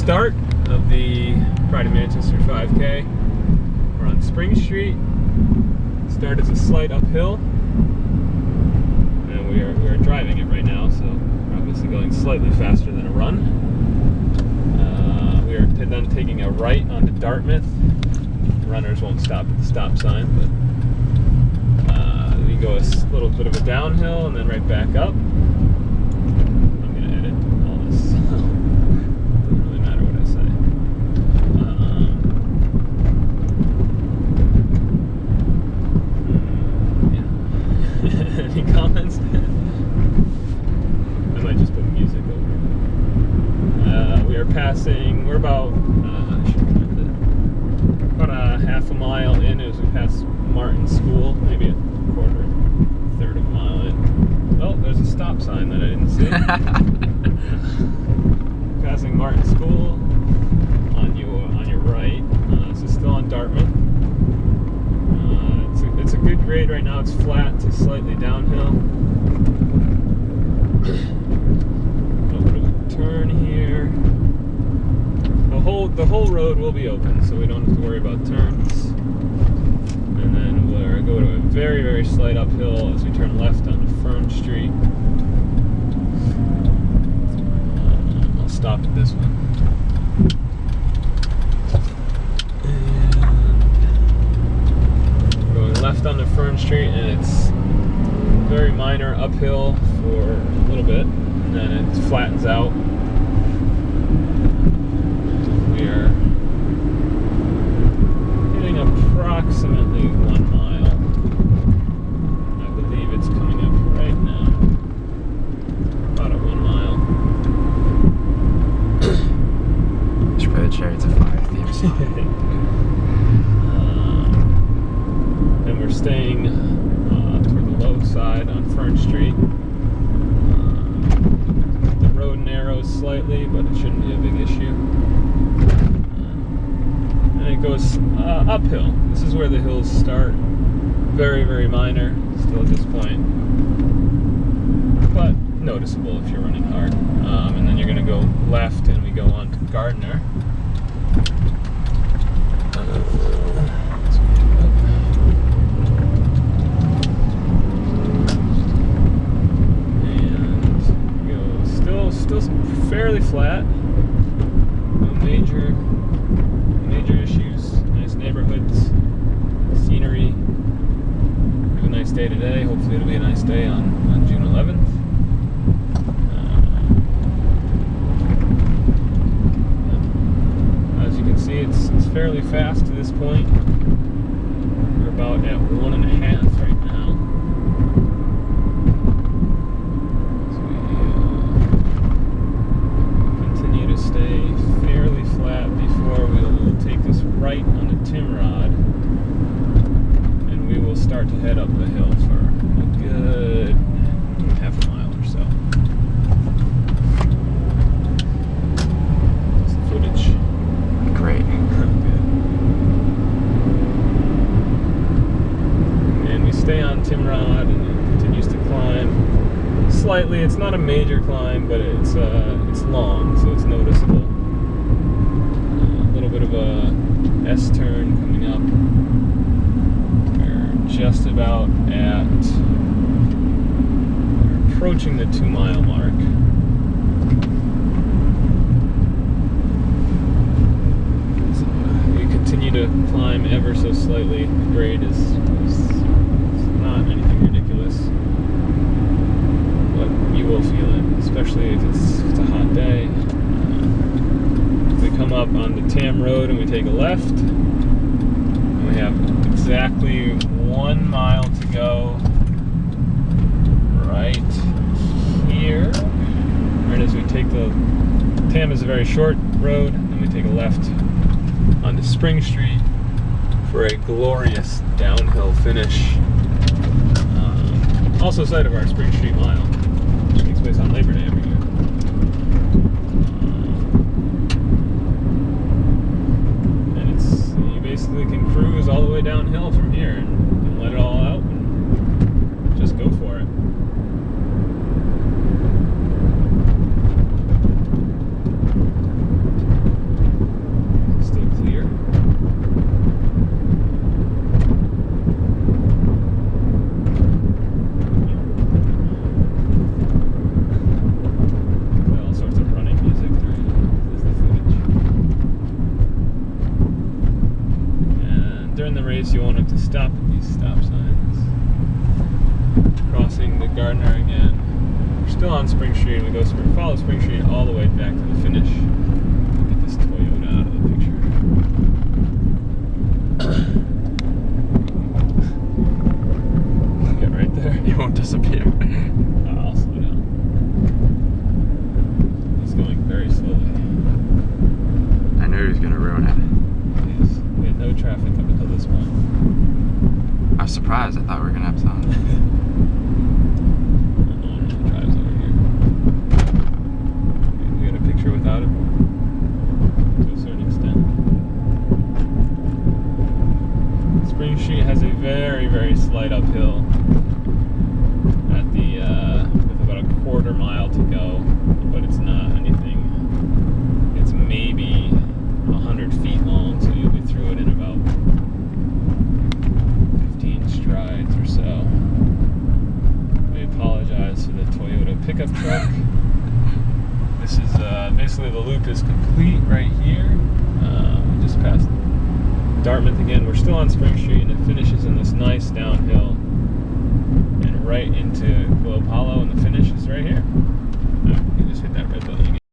start of the Pride of Manchester 5K. We're on Spring Street. Start is a slight uphill, and we are driving it right now, so we're obviously going slightly faster than a run. We are then taking a right onto Dartmouth. The runners won't stop at the stop sign, but we go a little bit of a downhill and then right back up. I'm going to edit all this. Doesn't really matter what I say. Yeah. Any comments? I might just put music over. We are passing, we're about a half a mile in as we pass Martin School, maybe a quarter, third of a mile in. Oh, there's a stop sign that I didn't see. Passing Martin School on your right. This is still on Dartmouth. It's a good grade right now. It's flat to slightly downhill. A little bit of a turn here. The whole road will be open, so we don't have to worry about turns. And then we'll go to a very, very slight uphill as we turn left onto Fern Street. I'll stop at this one. And going left onto Fern Street, and it's very minor uphill for a little bit, and then it flattens out. We are hitting approximately 1 mile. I believe it's coming up right now. About at 1 mile. Should put a Chariots of Fire theme song. And we're staying toward the low side on Fern Street. The road narrows slightly, but it shouldn't be a big issue. And it goes uphill. This is where the hills start. Very, very minor still at this point, but noticeable if you're running hard. And then you're going to go left, and we go on to Gardner. And go still fairly flat. No major issues. Nice neighborhoods, scenery. We have a nice day today. Hopefully it'll be a nice day on June 11th. As you can see, it's fairly fast to this point. We're about at 1.5 right now. So we continue to stay fairly flat before we'll take this right onto Timrod, and we will start to head up the hill for a good half a mile or so. That's the footage. Great. Good. And we stay on Timrod, and it continues to climb slightly. It's not a major climb, but it's long, so it's noticeable. A little bit of a S-turn coming up. We're just about we're approaching the 2 mile mark. So we continue to climb ever so slightly. The grade is not anything ridiculous, but you will feel it, especially if it's a hot day. We come up on the Tam Road and we take a left, and we have exactly 1 mile to go right here. Right as we take Tam is a very short road, and we take a left onto Spring Street for a glorious downhill finish. Also site of our Spring Street Mile, which takes place on Labor Day every year. Basically can cruise all the way downhill from here and let it all out and just go for it. the race, you won't have to stop at these stop signs. Crossing the Gardner again. We're still on Spring Street, and we go follow Spring Street all the way back to the finish. Get this Toyota out of the picture. Get right there. He won't disappear. I'll slow down. He's going very slowly. I knew he was gonna ruin it. We had no traffic up until this point. I was surprised. I thought we were gonna have some. No one really drives over here. Okay, we got a picture without him to a certain extent. Spring Street has a very, very slight uphill at the with about a quarter mile to go, but it's not anything. It's maybe 100 feet long, so you'll be through it in about 15 strides or so. We apologize for the Toyota pickup truck. This is basically the loop is complete right here. We just passed Dartmouth again. We're still on Spring Street, and it finishes in this nice downhill and right into Globe Hollow, and the finish is right here. You just hit that red button again.